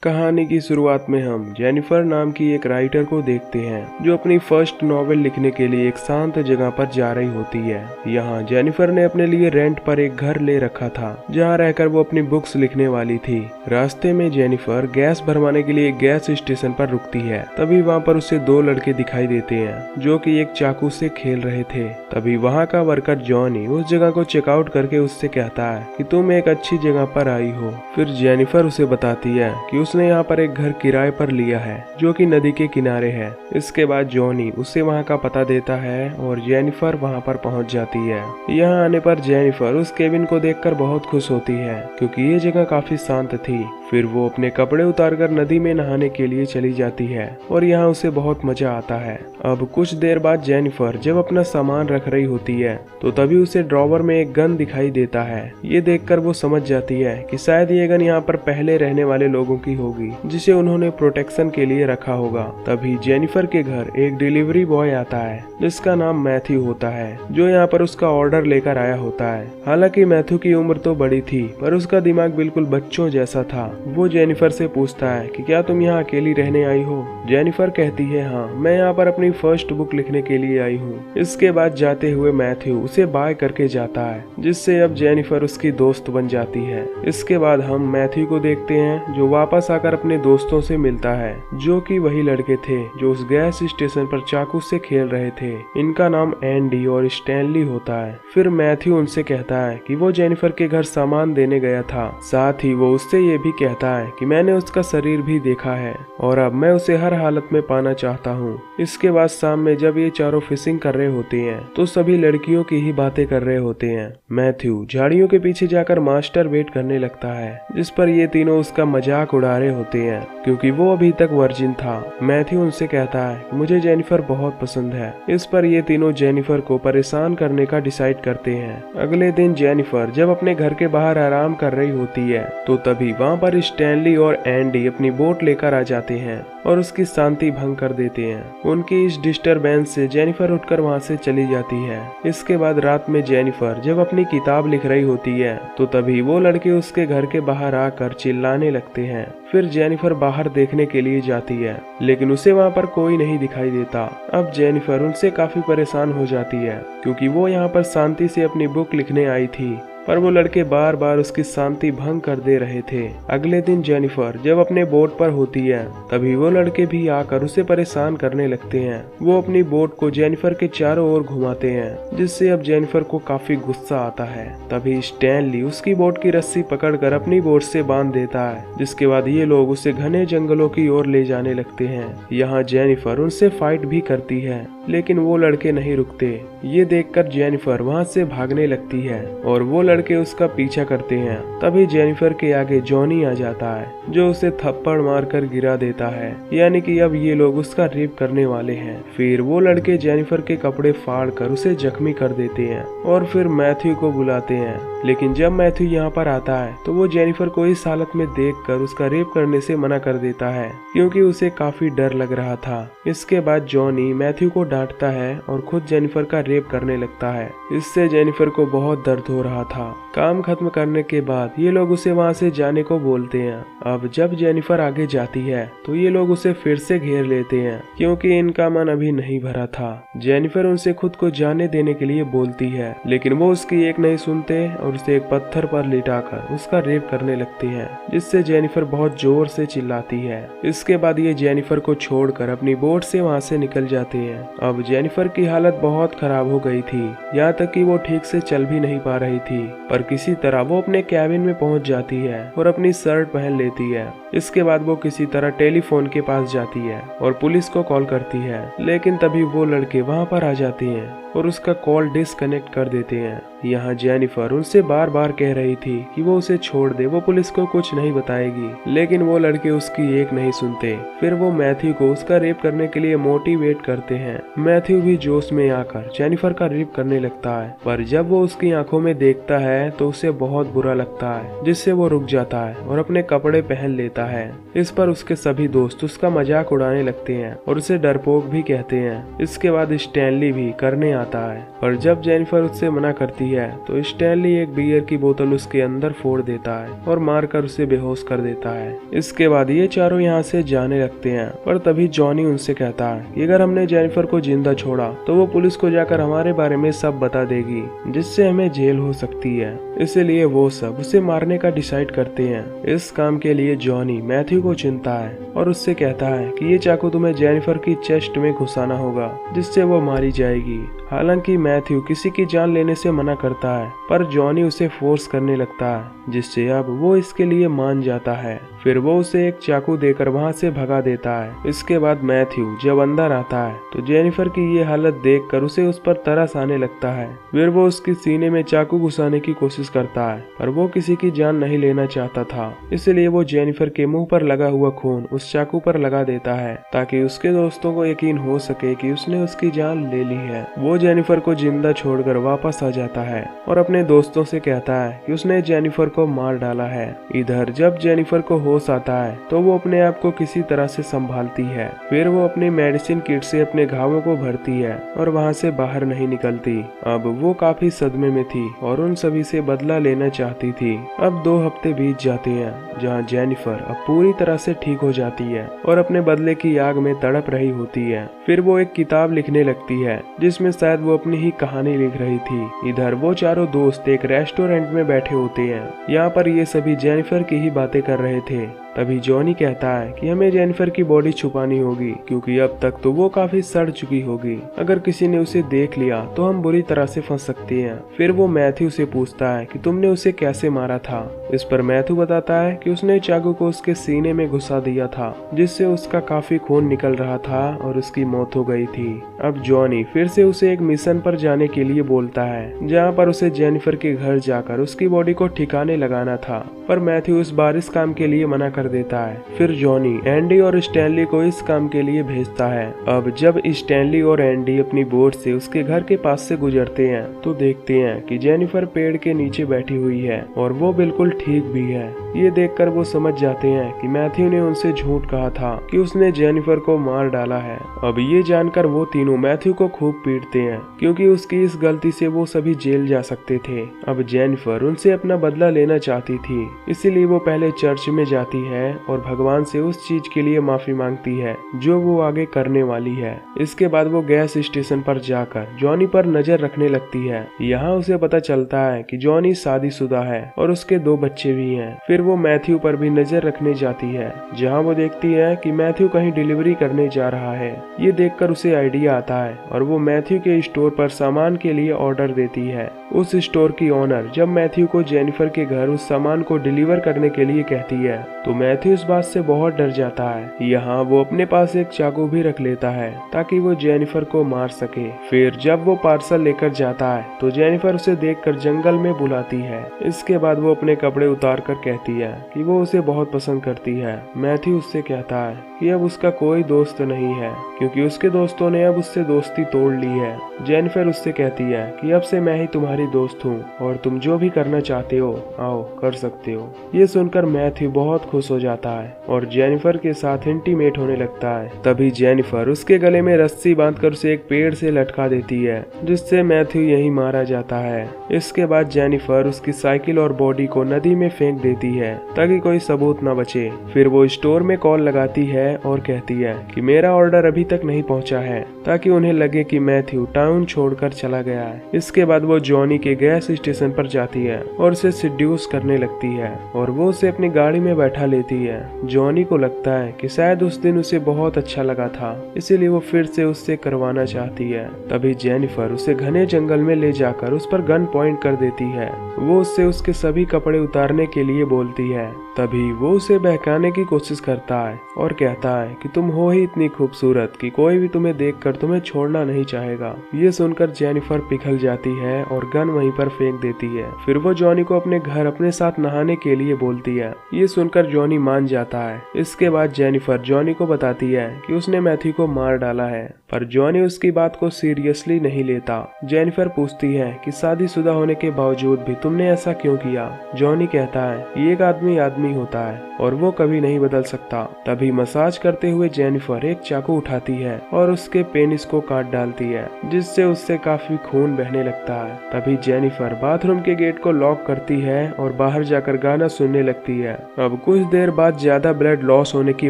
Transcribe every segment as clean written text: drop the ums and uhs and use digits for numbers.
कहानी की शुरुआत में हम जेनिफर नाम की एक राइटर को देखते हैं जो अपनी फर्स्ट नॉवेल लिखने के लिए एक शांत जगह पर जा रही होती है। यहाँ जेनिफर ने अपने लिए रेंट पर एक घर ले रखा था जहाँ रहकर वो अपनी बुक्स लिखने वाली थी। रास्ते में जेनिफर गैस भरवाने के लिए एक गैस स्टेशन पर रुकती है। तभी वहाँ पर उसे दो लड़के दिखाई देते हैं जो कि एक चाकू से खेल रहे थे। तभी वहाँ का वर्कर जॉनी उस जगह को चेकआउट करके उससे कहता है कि तुम एक अच्छी जगह पर आई हो। फिर जेनिफर उसे बताती है कि उसने यहाँ पर एक घर किराए पर लिया है जो कि नदी के किनारे है। इसके बाद जॉनी उसे वहाँ का पता देता है और जेनिफर वहाँ पर पहुँच जाती है। यहाँ आने पर जेनिफर उस केबिन को देखकर बहुत खुश होती है क्योंकि ये जगह काफी शांत थी। फिर वो अपने कपड़े उतारकर नदी में नहाने के लिए चली जाती है और यहाँ उसे बहुत मजा आता है। अब कुछ देर बाद जेनिफर जब अपना सामान रख रही होती है तो तभी उसे ड्रॉवर में एक गन दिखाई देता है। ये देखकर वो समझ जाती है कि शायद ये गन यहाँ पर पहले रहने वाले लोगों की होगी जिसे उन्होंने प्रोटेक्शन के लिए रखा होगा। तभी जेनिफर के घर एक डिलीवरी बॉय आता है जिसका नाम मैथ्यू होता है जो यहाँ पर उसका ऑर्डर लेकर आया होता है। हालांकि मैथ्यू की उम्र तो बड़ी थी पर उसका दिमाग बिल्कुल बच्चों जैसा था। वो जेनिफर से पूछता है कि क्या तुम यहाँ अकेली रहने आई हो। जेनिफर कहती है हाँ, मैं यहाँ पर अपनी फर्स्ट बुक लिखने के लिए आई हूँ। इसके बाद जाते हुए मैथ्यू उसे बाय करके जाता है जिससे अब जेनिफर उसकी दोस्त बन जाती है। इसके बाद हम मैथ्यू को देखते हैं जो वापस आकर अपने दोस्तों से मिलता है जो कि वही लड़के थे जो उस गैस स्टेशन पर चाकू से खेल रहे थे। इनका नाम एंडी और स्टैनली होता है। फिर मैथ्यू उनसे कहता है कि वो जेनिफर के घर सामान देने गया था। साथ ही वो उससे ये भी कहता है कि मैंने उसका शरीर भी देखा है और अब मैं उसे हर हालत में पाना चाहता हूँ। इसके बाद शाम में जब ये चारों फिशिंग कर रहे होते हैं तो सभी लड़कियों की ही बातें कर रहे होते हैं। मैथ्यू झाड़ियों के पीछे जाकर मास्टर वेट करने लगता है जिस पर ये तीनों उसका मजाक उड़ा रहे होते हैं क्योंकि वो अभी तक वर्जिन था। मैथ्यू उनसे कहता है कि मुझे जेनिफर बहुत पसंद है। इस पर ये तीनों जेनिफर को परेशान करने का डिसाइड करते हैं। अगले दिन जेनिफर जब अपने घर के बाहर आराम कर रही होती है तो तभी वहाँ पर स्टैनली और एंडी अपनी बोट लेकर आ जाते हैं और उसकी शांति भंग कर देते हैं। उनकी इस डिस्टरबेंस से जेनिफर उठकर वहाँ से चली जाती है। इसके बाद रात में जेनिफर जब अपनी किताब लिख रही होती है तो तभी वो लड़के उसके घर के बाहर आकर चिल्लाने लगते हैं। फिर जेनिफर बाहर देखने के लिए जाती है लेकिन उसे वहाँ पर कोई नहीं दिखाई देता। अब जेनिफर उनसे काफी परेशान हो जाती है क्योंकि वो यहाँ पर शांति से अपनी बुक लिखने आई थी पर वो लड़के बार बार उसकी शांति भंग कर दे रहे थे। अगले दिन जेनिफर जब अपने बोट पर होती है तभी वो लड़के भी आकर उसे परेशान करने लगते हैं। वो अपनी बोट को जेनिफर के चारों ओर घुमाते हैं जिससे अब जेनिफर को काफी गुस्सा आता है। तभी स्टैनली उसकी बोट की रस्सी पकड़कर अपनी बोट से बांध देता है जिसके बाद ये लोग उसे घने जंगलों की ओर ले जाने लगते हैं। यहाँ जेनिफर उनसे फाइट भी करती है लेकिन वो लड़के नहीं रुकते। ये देखकर जेनिफर वहाँ से भागने लगती है और वो लड़के उसका पीछा करते हैं। तभी जेनिफर के आगे जॉनी आ जाता है जो उसे थप्पड़ मारकर गिरा देता है, यानी कि अब ये लोग उसका रेप करने वाले हैं। फिर वो लड़के जेनिफर के कपड़े फाड़कर उसे जख्मी कर देते हैं और फिर मैथ्यू को बुलाते हैं। लेकिन जब मैथ्यू यहाँ पर आता है तो वो जेनिफर को इस हालत में देखकर उसका रेप करने से मना कर देता है क्योंकि उसे काफी डर लग रहा था। इसके बाद जॉनी मैथ्यू को डांटता है और खुद जेनिफर का रेप करने लगता है। इससे जेनिफर को बहुत दर्द हो रहा था। काम खत्म करने के बाद ये लोग उसे वहाँ से जाने को बोलते हैं। अब जब जेनिफर आगे जाती है तो ये लोग उसे फिर से घेर लेते हैं क्योंकि इनका मन अभी नहीं भरा था। जेनिफर उनसे खुद को जाने देने के लिए बोलती है लेकिन वो उसकी एक नहीं सुनते और उसे एक पत्थर पर लिटाकर उसका रेप करने लगते हैं जिससे जेनिफर बहुत जोर से चिल्लाती है। इसके बाद ये जेनिफर को छोड़कर अपनी बोट से वहाँ से निकल जाते हैं। अब जेनिफर की हालत बहुत खराब हो गई थी, यहाँ तक कि वो ठीक से चल भी नहीं पा रही थी। पर किसी तरह वो अपने कैबिन में पहुंच जाती है और अपनी शर्ट पहन लेती है। इसके बाद वो किसी तरह टेलीफोन के पास जाती है और पुलिस को कॉल करती है लेकिन तभी वो लड़के वहां पर आ जाते हैं और उसका कॉल डिस्कनेक्ट कर देते हैं। यहाँ जेनिफर उनसे बार बार कह रही थी कि वो उसे छोड़ दे, वो पुलिस को कुछ नहीं बताएगी, लेकिन वो लड़के उसकी एक नहीं सुनते। फिर वो मैथ्यू को उसका रेप करने के लिए मोटिवेट करते हैं। मैथ्यू भी जोश में आकर जेनिफर का रेप करने लगता है पर जब वो उसकी आंखों में देखता है तो उसे बहुत बुरा लगता है जिससे वो रुक जाता है और अपने कपड़े पहन लेता है। इस पर उसके सभी दोस्त उसका मजाक उड़ाने लगते हैं और उसे डरपोक भी कहते हैं। इसके बाद स्टैनली भी करने आता है और जब जेनिफर उससे मना करती है तो स्टैनली एक बियर की बोतल उसके अंदर फोड़ देता है और मारकर उसे बेहोश कर देता है। इसके बाद ये चारों यहाँ से जाने लगते हैं, पर तभी जॉनी उनसे कहता है कि अगर हमने जेनिफर को जिंदा छोड़ा तो वो पुलिस को जाकर हमारे बारे में सब बता देगी, जिससे हमें जेल हो सकती है। इसलिए वो सब उसे मारने का डिसाइड करते हैं। इस काम के लिए जॉनी मैथ्यू को चुनता है और उससे कहता है कि ये चाकू तुम्हें जेनिफर की चेस्ट में घुसाना होगा, जिससे वो मारी जाएगी। हालांकि मैथ्यू किसी की जान लेने से मना करता है, पर जॉनी उसे फोर्स करने लगता है, जिससे अब वो इसके लिए मान जाता है। फिर वो उसे एक चाकू देकर वहां से भगा देता है। इसके बाद मैथ्यू जब अंदर आता है तो जेनिफर की ये हालत देखकर उसे उस पर तरस आने लगता है। फिर वो उसके सीने में चाकू घुसाने की कोशिश करता है, पर वो किसी की जान नहीं लेना चाहता था। इसलिए वो जेनिफर के मुंह पर लगा हुआ खून उस चाकू पर लगा देता है, ताकि उसके दोस्तों को यकीन हो सके कि उसने उसकी जान ले ली है। वो जेनिफर को जिंदा छोड़कर वापस आ जाता है और अपने दोस्तों से कहता है कि उसने जेनिफर को मार डाला है। इधर जब जेनिफर को होश आता है तो वो अपने आप को किसी तरह से संभालती है। फिर वो अपनी मेडिसिन किट से अपने घावों को भरती है और वहाँ से बाहर नहीं निकलती। अब वो काफी सदमे में थी और उन सभी से बदला लेना चाहती थी। अब 2 हफ्ते बीत जाते हैं जहाँ जेनिफर अब पूरी तरह से ठीक हो जाती है और अपने बदले की आग में तड़प रही होती है। फिर वो एक किताब लिखने लगती है जिसमें शायद वो अपनी ही कहानी लिख रही थी। इधर वो चारों दोस्त एक रेस्टोरेंट में बैठे होते हैं। यहाँ पर ये सभी जेनिफर की ही बातें कर रहे थे। तभी जॉनी कहता है कि हमें जेनिफर की बॉडी छुपानी होगी, क्योंकि अब तक तो वो काफी सड़ चुकी होगी। अगर किसी ने उसे देख लिया तो हम बुरी तरह से फंस सकते हैं। फिर वो मैथ्यू से पूछता है कि तुमने उसे कैसे मारा था। इस पर मैथ्यू बताता है कि उसने चाकू को उसके सीने में घुसा दिया था, जिससे उसका काफी खून निकल रहा था और उसकी मौत हो गई थी। अब जॉनी फिर से उसे एक मिशन पर जाने के लिए बोलता है, जहाँ पर उसे जेनिफर के घर जाकर उसकी बॉडी को ठिकाने लगाना था, पर मैथ्यू इस बार इस काम के लिए मना कर देता है। फिर जॉनी एंडी और स्टैनली को इस काम के लिए भेजता है। अब जब स्टैनली और एंडी अपनी बोट से उसके घर के पास से गुजरते हैं तो देखते हैं कि जेनिफर पेड़ के नीचे बैठी हुई है और वो बिल्कुल ठीक भी है। ये देखकर वो समझ जाते हैं कि मैथ्यू ने उनसे झूठ कहा था कि उसने जेनिफर को मार डाला है। अब ये जानकर वो तीनों मैथ्यू को खूब पीटते हैं, क्योंकि उसकी इस गलती से वो सभी जेल जा सकते थे। अब जेनिफर उनसे अपना बदला लेना चाहती थी, इसीलिए वो पहले चर्च में जाती है और भगवान से उस चीज के लिए माफी मांगती है जो वो आगे करने वाली है। इसके बाद वो गैस स्टेशन पर जाकर जॉनी पर नजर रखने लगती है। यहाँ उसे पता चलता है कि जॉनी शादीशुदा है और उसके 2 बच्चे भी हैं। फिर वो मैथ्यू पर भी नजर रखने जाती है, जहाँ वो देखती है कि मैथ्यू कहीं डिलीवरी करने जा रहा है। ये देखकर उसे आइडिया आता है और वो मैथ्यू के स्टोर पर सामान के लिए ऑर्डर देती है। उस स्टोर की ओनर जब मैथ्यू को जेनिफर के घर उस सामान को डिलीवर करने के लिए कहती है तो मैथ्यू इस बात से बहुत डर जाता है। यहाँ वो अपने पास एक चाकू भी रख लेता है ताकि वो जेनिफर को मार सके। फिर जब वो पार्सल लेकर जाता है तो जेनिफर उसे देखकर जंगल में बुलाती है। इसके बाद वो अपने कपड़े उतार कर कहती है कि वो उसे बहुत पसंद करती है। मैथ्यू उससे कहता है कि अब उसका कोई दोस्त नहीं है, क्योंकि उसके दोस्तों ने अब उससे दोस्ती तोड़ ली है। जेनिफर उससे कहती है कि अब से मैं ही तुम्हारी दोस्त हूँ और तुम जो भी करना चाहते हो आओ कर सकते हो। ये सुनकर मैथ्यू बहुत खुश हो जाता है और जेनिफर के साथ इंटीमेट होने लगता है। तभी जेनिफर उसके गले में रस्सी बांधकर उसे एक पेड़ से लटका देती है, जिससे मैथ्यू यहीं मारा जाता है। इसके बाद जेनिफर उसकी साइकिल और बॉडी को नदी में फेंक देती है ताकि कोई सबूत न बचे। फिर वो स्टोर में कॉल लगाती है और कहती है कि मेरा ऑर्डर अभी तक नहीं पहुंचा है, ताकि उन्हें लगे कि मैथ्यू टाउन छोड़कर चला गया है। इसके बाद वो जॉनी के गैस स्टेशन पर जाती है और उसे सिड्यूस करने लगती है और वो उसे अपनी गाड़ी में बैठा लेती है। जॉनी को लगता है कि शायद उस दिन उसे बहुत अच्छा लगा था, इसीलिए वो फिर से उससे करवाना चाहती है। तभी जेनिफर उसे घने जंगल में ले जाकर उस पर गन पॉइंट कर देती है। वो उससे उसके सभी कपड़े उतारने के लिए बोलती है। तभी वो उसे बहकाने की कोशिश करता है और कहता है कि तुम हो ही इतनी खूबसूरत कि कोई भी तुम्हें देखकर तुम्हें छोड़ना नहीं चाहेगा। ये सुनकर जेनिफर पिघल जाती है और गन वहीं पर फेंक देती है। फिर वो जॉनी को अपने घर अपने साथ नहाने के लिए बोलती है। ये सुनकर जॉनी मान जाता है। इसके बाद जेनिफर जॉनी को बताती है कि उसने मैथ्यू को मार डाला है। पर जॉनी उसकी बात को सीरियसली नहीं लेता। जेनिफर पूछती है कि शादीशुदा होने के बावजूद भी तुमने ऐसा क्यों किया। जॉनी कहता है ये एक आदमी आदमी होता है और वो कभी नहीं बदल सकता। तभी मसाज करते हुए जेनिफर एक चाकू उठाती है और उसके पेनिस को काट डालती है, जिससे उससे काफी खून बहने लगता है। तभी जेनिफर बाथरूम के गेट को लॉक करती है और बाहर जाकर गाना सुनने लगती है। अब कुछ देर बाद ज्यादा ब्लड लॉस होने की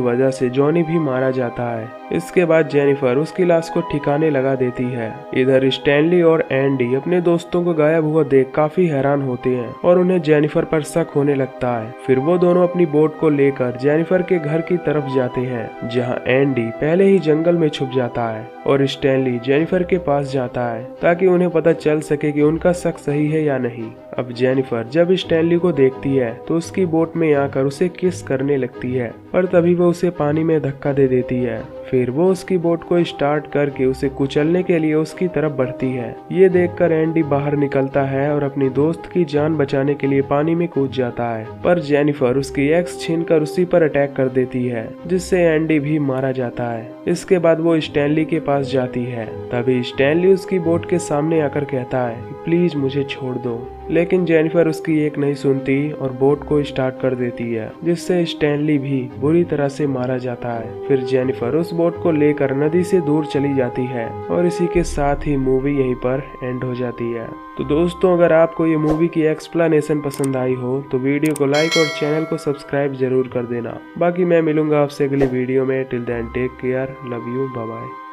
वजह से जॉनी भी मारा जाता है। इसके बाद जेनिफर उसकी लाश को ठिकाने लगा देती है। इधर स्टैनली और एंडी अपने दोस्तों को गायब हुआ देख काफी हैरान होते हैं और उन्हें जेनिफर पर शक होने लगता है। फिर वो दोनों अपनी बोट को लेकर जेनिफर के घर की तरफ जाते हैं, जहां एंडी पहले ही जंगल में छुप जाता है और स्टैनली जेनिफर के पास जाता है ताकि उन्हें पता चल सके कि उनका शक सही है या नहीं। अब जेनिफर जब स्टैनली को देखती है तो उसकी बोट में आकर उसे किस करने लगती है, पर तभी वो उसे पानी में धक्का दे देती है। फिर वो उसकी बोट को स्टार्ट करके उसे कुचलने के लिए उसकी तरफ बढ़ती है। ये देखकर एंडी बाहर निकलता है और अपनी दोस्त की जान बचाने के लिए पानी में कूद जाता है, पर जेनिफर उसकी एक्स छीनकर उसी पर अटैक कर देती है, जिससे एंडी भी मारा जाता है। इसके बाद वो स्टैनली के पास जाती है। तभी स्टैनली उसकी बोट के सामने आकर कहता है प्लीज मुझे छोड़ दो, लेकिन जेनिफर उसकी एक नहीं सुनती और बोट को स्टार्ट कर देती है, जिससे स्टैनली भी बुरी तरह से मारा जाता है। फिर जेनिफर उस बोट को लेकर नदी से दूर चली जाती है और इसी के साथ ही मूवी यहीं पर एंड हो जाती है। तो दोस्तों, अगर आपको ये मूवी की एक्सप्लेनेशन पसंद आई हो तो वीडियो को लाइक और चैनल को सब्सक्राइब जरूर कर देना। बाकी मैं मिलूंगा आपसे अगली वीडियो में। Till then take care, love you, bye bye.